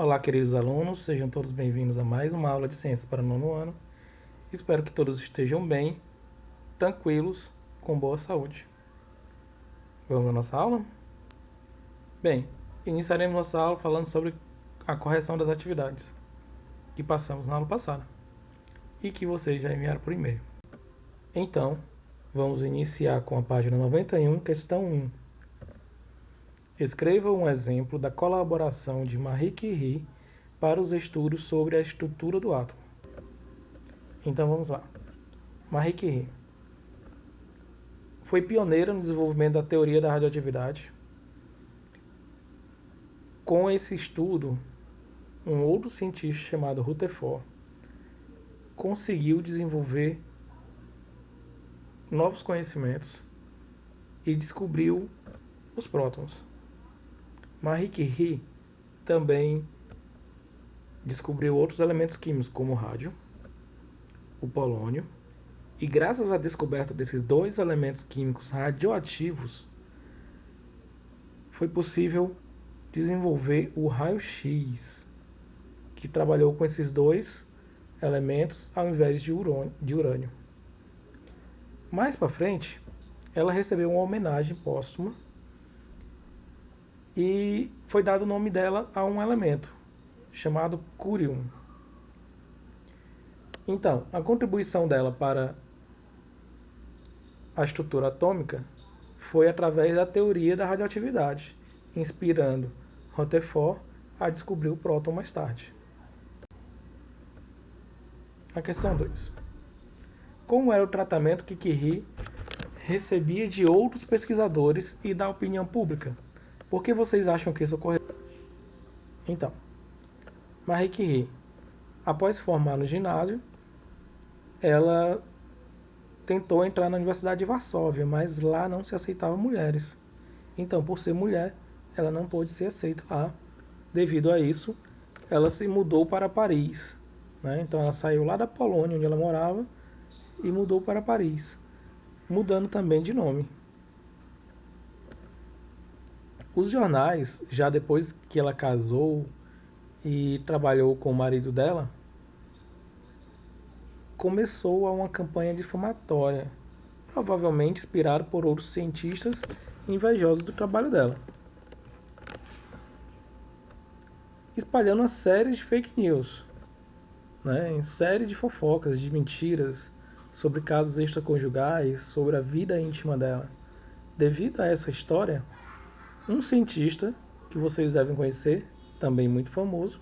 Olá, queridos alunos, sejam todos bem-vindos a mais uma aula de ciências para o nono ano. Espero que todos estejam bem, tranquilos, com boa saúde. Vamos à nossa aula? Bem, iniciaremos nossa aula falando sobre a correção das atividades que passamos na aula passada e que vocês já enviaram por e-mail. Então, vamos iniciar com a página 91, questão 1. Escreva um exemplo da colaboração de Marie Curie para os estudos sobre a estrutura do átomo. Então vamos lá. Marie Curie foi pioneira no desenvolvimento da teoria da radioatividade. Com esse estudo, um outro cientista chamado Rutherford conseguiu desenvolver novos conhecimentos e descobriu os prótons. Marie Curie também descobriu outros elementos químicos, como o rádio, o polônio, e graças à descoberta desses dois elementos químicos radioativos, foi possível desenvolver o raio-x, que trabalhou com esses dois elementos ao invés de urânio. Mais para frente, ela recebeu uma homenagem póstuma e foi dado o nome dela a um elemento chamado curium. Então, a contribuição dela para a estrutura atômica foi através da teoria da radioatividade, inspirando Rutherford a descobrir o próton mais tarde. A questão 2. Como era o tratamento que Curie recebia de outros pesquisadores e da opinião pública? Por que vocês acham que isso ocorreu? Então, Marie Curie, após se formar no ginásio, ela tentou entrar na Universidade de Varsóvia, mas lá não se aceitavam mulheres. Então, por ser mulher, ela não pôde ser aceita lá. Devido a isso, ela se mudou para Paris. Então, ela saiu lá da Polônia, onde ela morava, e mudou para Paris, mudando também de nome. Os jornais, já depois que ela casou e trabalhou com o marido dela, começou uma campanha difamatória, provavelmente inspirado por outros cientistas invejosos do trabalho dela, espalhando uma série de fake news, em série de fofocas, de mentiras sobre casos extraconjugais, sobre a vida íntima dela. Devido a essa história, um cientista que vocês devem conhecer, também muito famoso,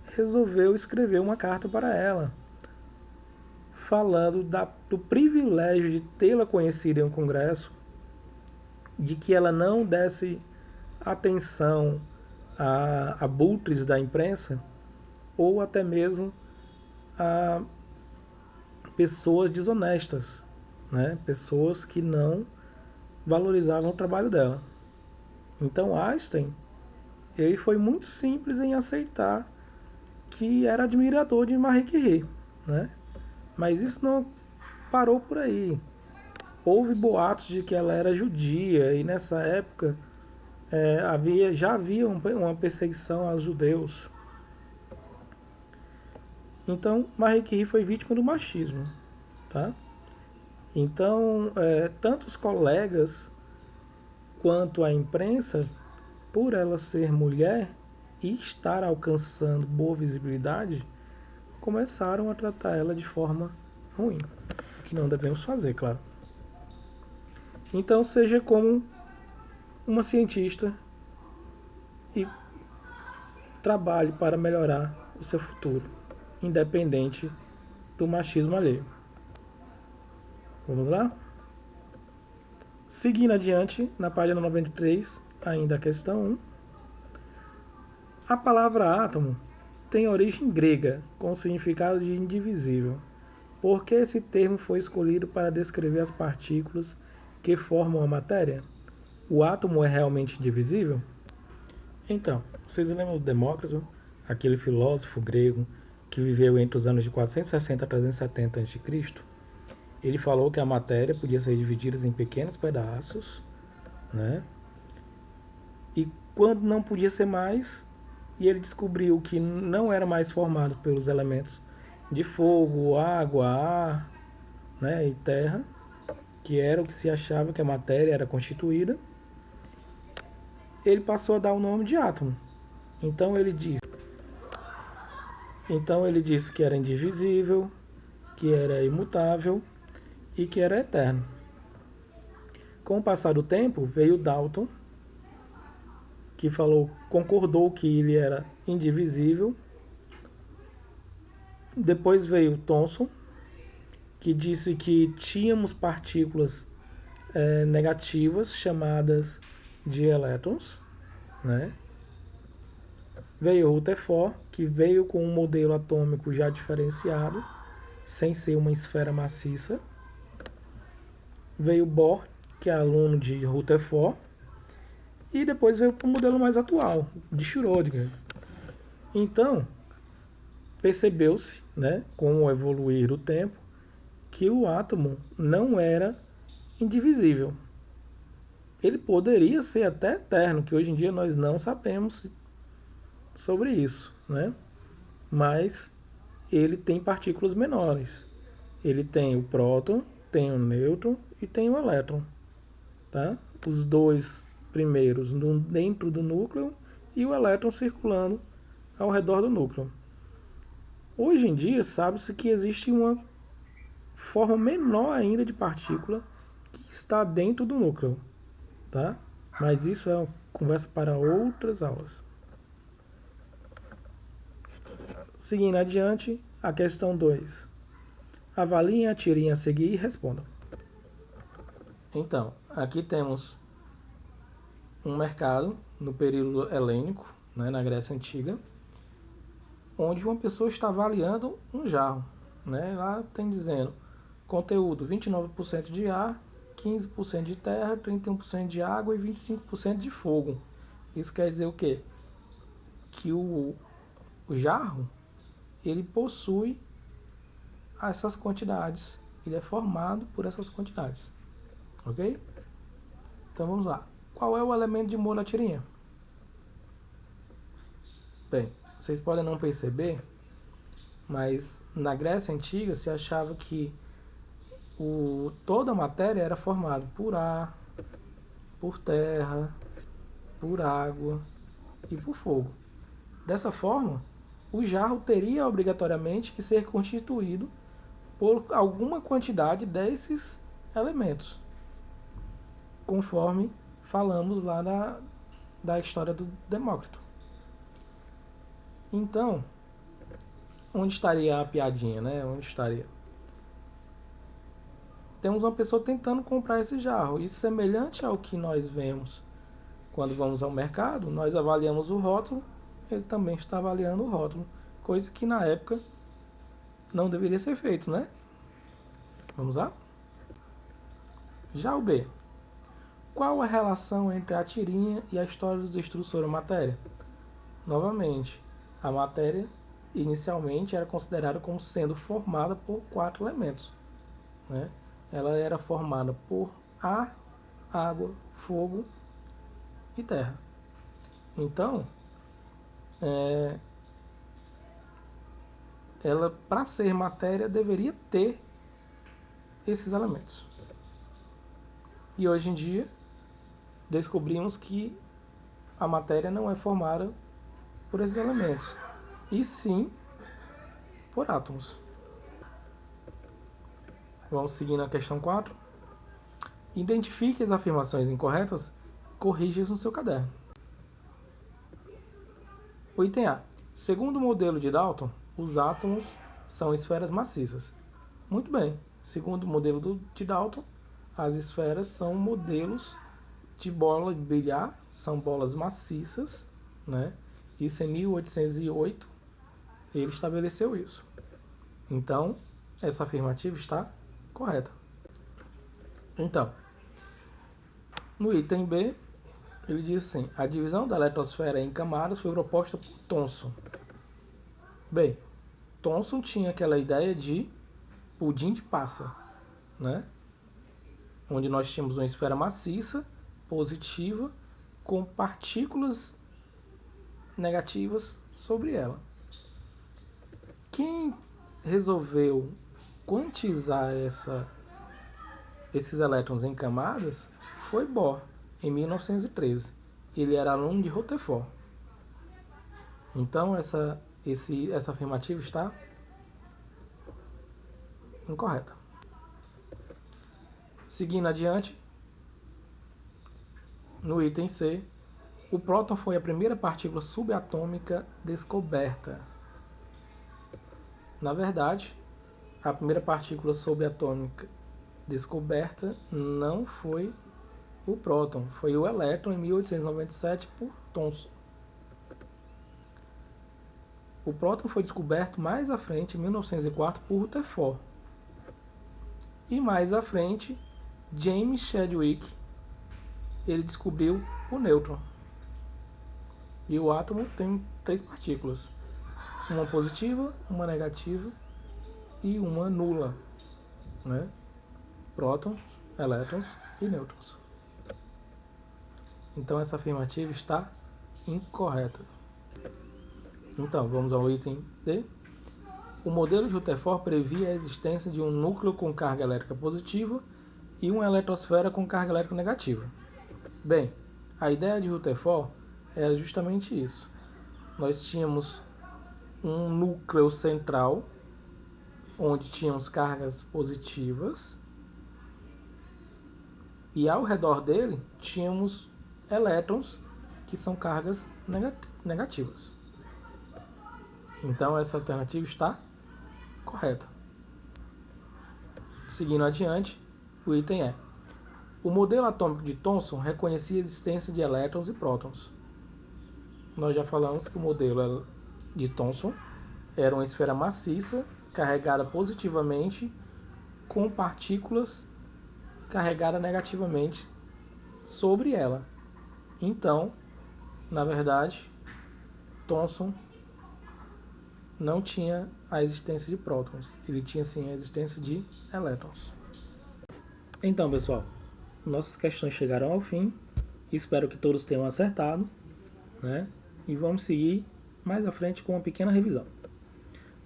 resolveu escrever uma carta para ela, falando do privilégio de tê-la conhecido em um congresso, de que ela não desse atenção a abutres da imprensa ou até mesmo a pessoas desonestas, pessoas que não valorizavam o trabalho dela. Então Einstein, ele foi muito simples em aceitar que era admirador de Marie Curie, Mas isso não parou por aí. Houve boatos de que ela era judia e nessa época já havia uma perseguição aos judeus. Então Marie Curie foi vítima do machismo, tá? Então tanto os colegas quanto a imprensa, por ela ser mulher e estar alcançando boa visibilidade, começaram a tratar ela de forma ruim, o que não devemos fazer, claro. Então seja como uma cientista e trabalhe para melhorar o seu futuro, independente do machismo alheio. Vamos lá? Seguindo adiante, na página 93, ainda a questão 1. A palavra átomo tem origem grega, com significado de indivisível. Por que esse termo foi escolhido para descrever as partículas que formam a matéria? O átomo é realmente indivisível? Então, vocês lembram do Demócrito, aquele filósofo grego que viveu entre os anos de 460 a 370 a.C.? Ele falou que a matéria podia ser dividida em pequenos pedaços, E quando não podia ser mais, e ele descobriu que não era mais formado pelos elementos de fogo, água, ar, né, e terra, que era o que se achava que a matéria era constituída, ele passou a dar o nome de átomo. Então ele disse que era indivisível, que era imutável e que era eterno. Com o passar do tempo, veio Dalton, que concordou que ele era indivisível. Depois veio Thomson, que disse que tínhamos partículas negativas chamadas de elétrons, né? Veio Rutherford, que veio com um modelo atômico já diferenciado, sem ser uma esfera maciça. Veio Bohr, que é aluno de Rutherford, e depois veio para o modelo mais atual, de Schrödinger. Então, percebeu-se, né, com o evoluir do tempo, que o átomo não era indivisível. Ele poderia ser até eterno, que hoje em dia nós não sabemos sobre isso, né? Mas ele tem partículas menores. Ele tem o próton, tem o nêutron e tem o elétron, tá? Os dois primeiros dentro do núcleo e o elétron circulando ao redor do núcleo. Hoje em dia sabe-se que existe uma forma menor ainda de partícula que está dentro do núcleo, tá? Mas isso é uma conversa para outras aulas. Seguindo adiante, a questão 2. Avaliem a tirinha a seguir e respondam. Então, aqui temos um mercado no período helênico, né, na Grécia Antiga, onde uma pessoa está avaliando um jarro. Né? Lá tem dizendo conteúdo 29% de ar, 15% de terra, 31% de água e 25% de fogo. Isso quer dizer o quê? Que o jarro ele possui essas quantidades, ele é formado por essas quantidades, ok? Então vamos lá. Qual é o elemento de humor da tirinha? Bem, vocês podem não perceber, mas na Grécia Antiga se achava que toda a matéria era formada por ar, por terra, por água e por fogo. Dessa forma, o jarro teria obrigatoriamente que ser constituído por alguma quantidade desses elementos, conforme falamos lá da história do Demócrito. Então, onde estaria a piadinha, né? Onde estaria? Temos uma pessoa tentando comprar esse jarro. Isso semelhante ao que nós vemos quando vamos ao mercado, nós avaliamos o rótulo, ele também está avaliando o rótulo, coisa que na época não deveria ser feito, né? Vamos lá? Já o B. Qual a relação entre a tirinha e a história dos estudos sobre a matéria? Novamente, a matéria inicialmente era considerada como sendo formada por 4 elementos, né? Ela era formada por ar, água, fogo e terra. Então, ela, para ser matéria, deveria ter esses elementos. E hoje em dia, descobrimos que a matéria não é formada por esses elementos, e sim por átomos. Vamos seguir na questão 4. Identifique as afirmações incorretas, corrija-as no seu caderno. O item A. Segundo o modelo de Dalton, os átomos são esferas maciças. Muito bem. Segundo o modelo de Dalton, as esferas são modelos de bola de bilhar, são bolas maciças, né? Isso em 1808 ele estabeleceu isso. Então, essa afirmativa está correta. Então, no item B, ele diz assim: a divisão da eletrosfera em camadas foi proposta por Thomson. Bem, Thomson tinha aquela ideia de pudim de passa, né? Onde nós tínhamos uma esfera maciça, positiva, com partículas negativas sobre ela. Quem resolveu quantizar esses elétrons em camadas foi Bohr, em 1913. Ele era aluno de Rutherford. Então, essa afirmativa está incorreta. Seguindo adiante, no item C, o próton foi a primeira partícula subatômica descoberta. Na verdade, a primeira partícula subatômica descoberta não foi o próton, foi o elétron em 1897 por Thomson. O próton foi descoberto mais à frente, em 1904, por Rutherford. E mais à frente, James Chadwick, ele descobriu o nêutron. E o átomo tem 3 partículas, uma positiva, uma negativa e uma nula, né? Prótons, elétrons e nêutrons. Então essa afirmativa está incorreta. Então, vamos ao item D. O modelo de Rutherford previa a existência de um núcleo com carga elétrica positiva e uma eletrosfera com carga elétrica negativa. Bem, a ideia de Rutherford era justamente isso. Nós tínhamos um núcleo central, onde tínhamos cargas positivas, e ao redor dele tínhamos elétrons, que são cargas negativas. Então essa alternativa está correta. Seguindo adiante, o item é: o modelo atômico de Thomson reconhecia a existência de elétrons e prótons. Nós já falamos que o modelo de Thomson era uma esfera maciça, carregada positivamente, com partículas carregadas negativamente sobre ela. Então, na verdade, Thomson não tinha a existência de prótons, ele tinha sim a existência de elétrons. Então, pessoal, nossas questões chegaram ao fim, espero que todos tenham acertado, né? E vamos seguir mais à frente com uma pequena revisão.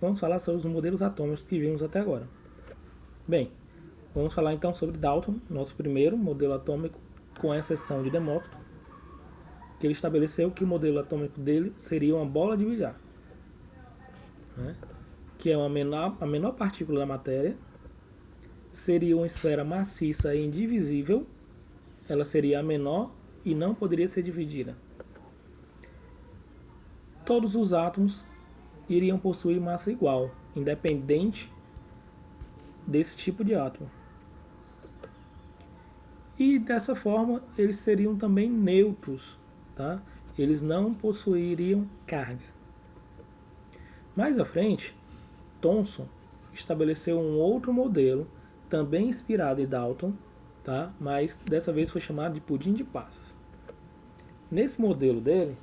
Vamos falar sobre os modelos atômicos que vimos até agora. Bem, vamos falar então sobre Dalton, nosso primeiro modelo atômico, com exceção de Demócrito, que ele estabeleceu que o modelo atômico dele seria uma bola de bilhar, né? Que é a menor partícula da matéria, seria uma esfera maciça e indivisível, ela seria a menor e não poderia ser dividida. Todos os átomos iriam possuir massa igual, independente desse tipo de átomo. E dessa forma, eles seriam também neutros, tá? Eles não possuiriam carga. Mais à frente, Thomson estabeleceu um outro modelo, também inspirado em Dalton, tá? Mas dessa vez foi chamado de pudim de passas. Nesse modelo dele,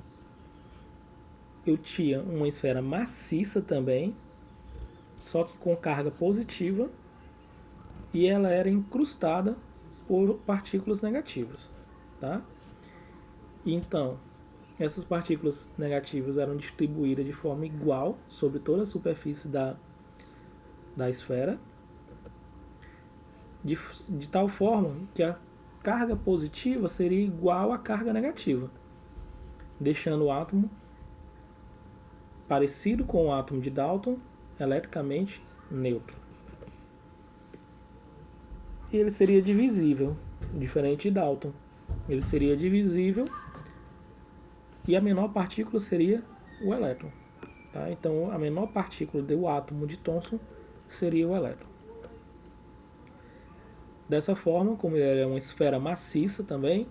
eu tinha uma esfera maciça também, só que com carga positiva, e ela era incrustada por partículas negativas, tá? Então, essas partículas negativas eram distribuídas de forma igual sobre toda a superfície da esfera, de tal forma que a carga positiva seria igual à carga negativa, deixando o átomo parecido com o átomo de Dalton, eletricamente neutro. E ele seria divisível, diferente de Dalton. Ele seria divisível e a menor partícula seria o elétron. Tá? Então, a menor partícula do átomo de Thomson seria o elétron. Dessa forma, como ele era uma esfera maciça também,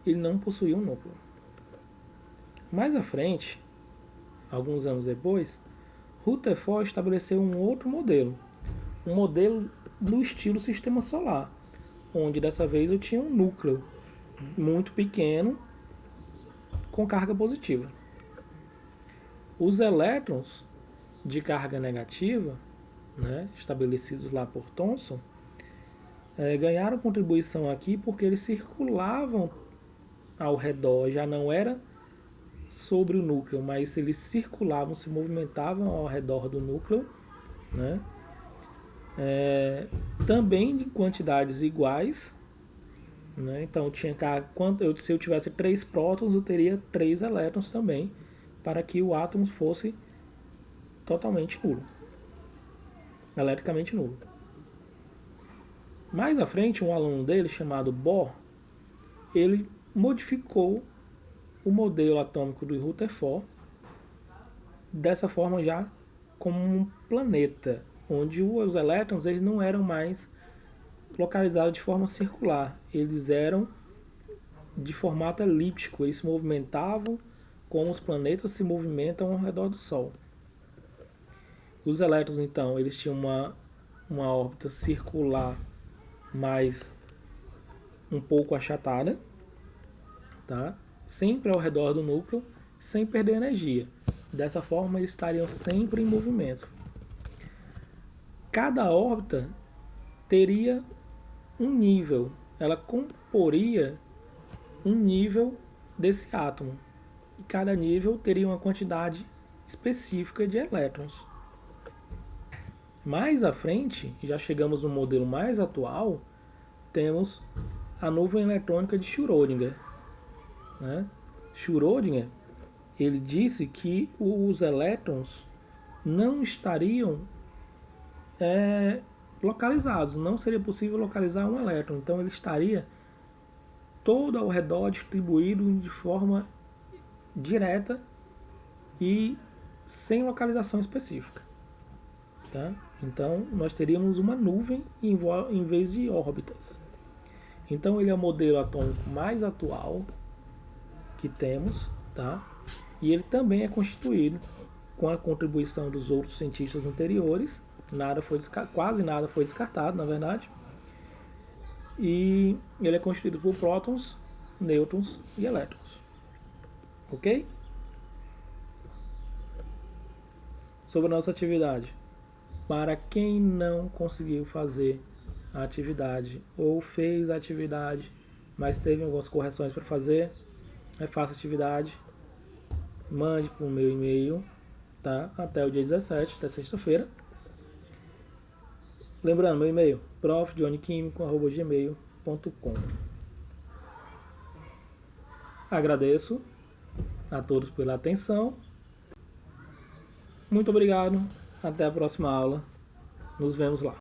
ele não possuía um núcleo. Mais à frente, alguns anos depois, Rutherford estabeleceu um outro modelo, um modelo do estilo sistema solar, onde dessa vez eu tinha um núcleo muito pequeno com carga positiva. Os elétrons de carga negativa, né, estabelecidos lá por Thomson, ganharam contribuição aqui porque eles circulavam ao redor, já não era sobre o núcleo, mas eles circulavam, se movimentavam ao redor do núcleo, né? Também em quantidades iguais, né? Então se eu tivesse 3 prótons, eu teria 3 elétrons também, para que o átomo fosse totalmente nulo, eletricamente nulo. Mais à frente, um aluno dele, chamado Bohr, ele modificou o modelo atômico do Rutherford, dessa forma já como um planeta, onde os elétrons eles não eram mais localizados de forma circular, eles eram de formato elíptico, eles se movimentavam como os planetas se movimentam ao redor do Sol. Os elétrons, então, eles tinham uma órbita circular mais um pouco achatada, tá? Sempre ao redor do núcleo, sem perder energia. Dessa forma, eles estariam sempre em movimento. Cada órbita teria um nível, ela comporia um nível desse átomo. E cada nível teria uma quantidade específica de elétrons. Mais à frente, já chegamos no modelo mais atual, temos a nuvem eletrônica de Schrödinger. Né? Schrödinger, ele disse que os elétrons não estariam localizados, não seria possível localizar um elétron, então ele estaria todo ao redor distribuído de forma direta e sem localização específica. Tá? Então nós teríamos uma nuvem em vez de órbitas. Então ele é o modelo atômico mais atual que temos, tá? E ele também é constituído com a contribuição dos outros cientistas anteriores. Quase nada foi descartado, na verdade. E ele é constituído por prótons, nêutrons e elétrons. Ok? Sobre a nossa atividade. Para quem não conseguiu fazer a atividade ou fez a atividade, mas teve algumas correções para fazer, faça a atividade, mande para o meu e-mail, tá? Até o dia 17, até sexta-feira. Lembrando, meu e-mail, profjohnnyquimico@gmail.com. Agradeço a todos pela atenção. Muito obrigado. Até a próxima aula. Nos vemos lá.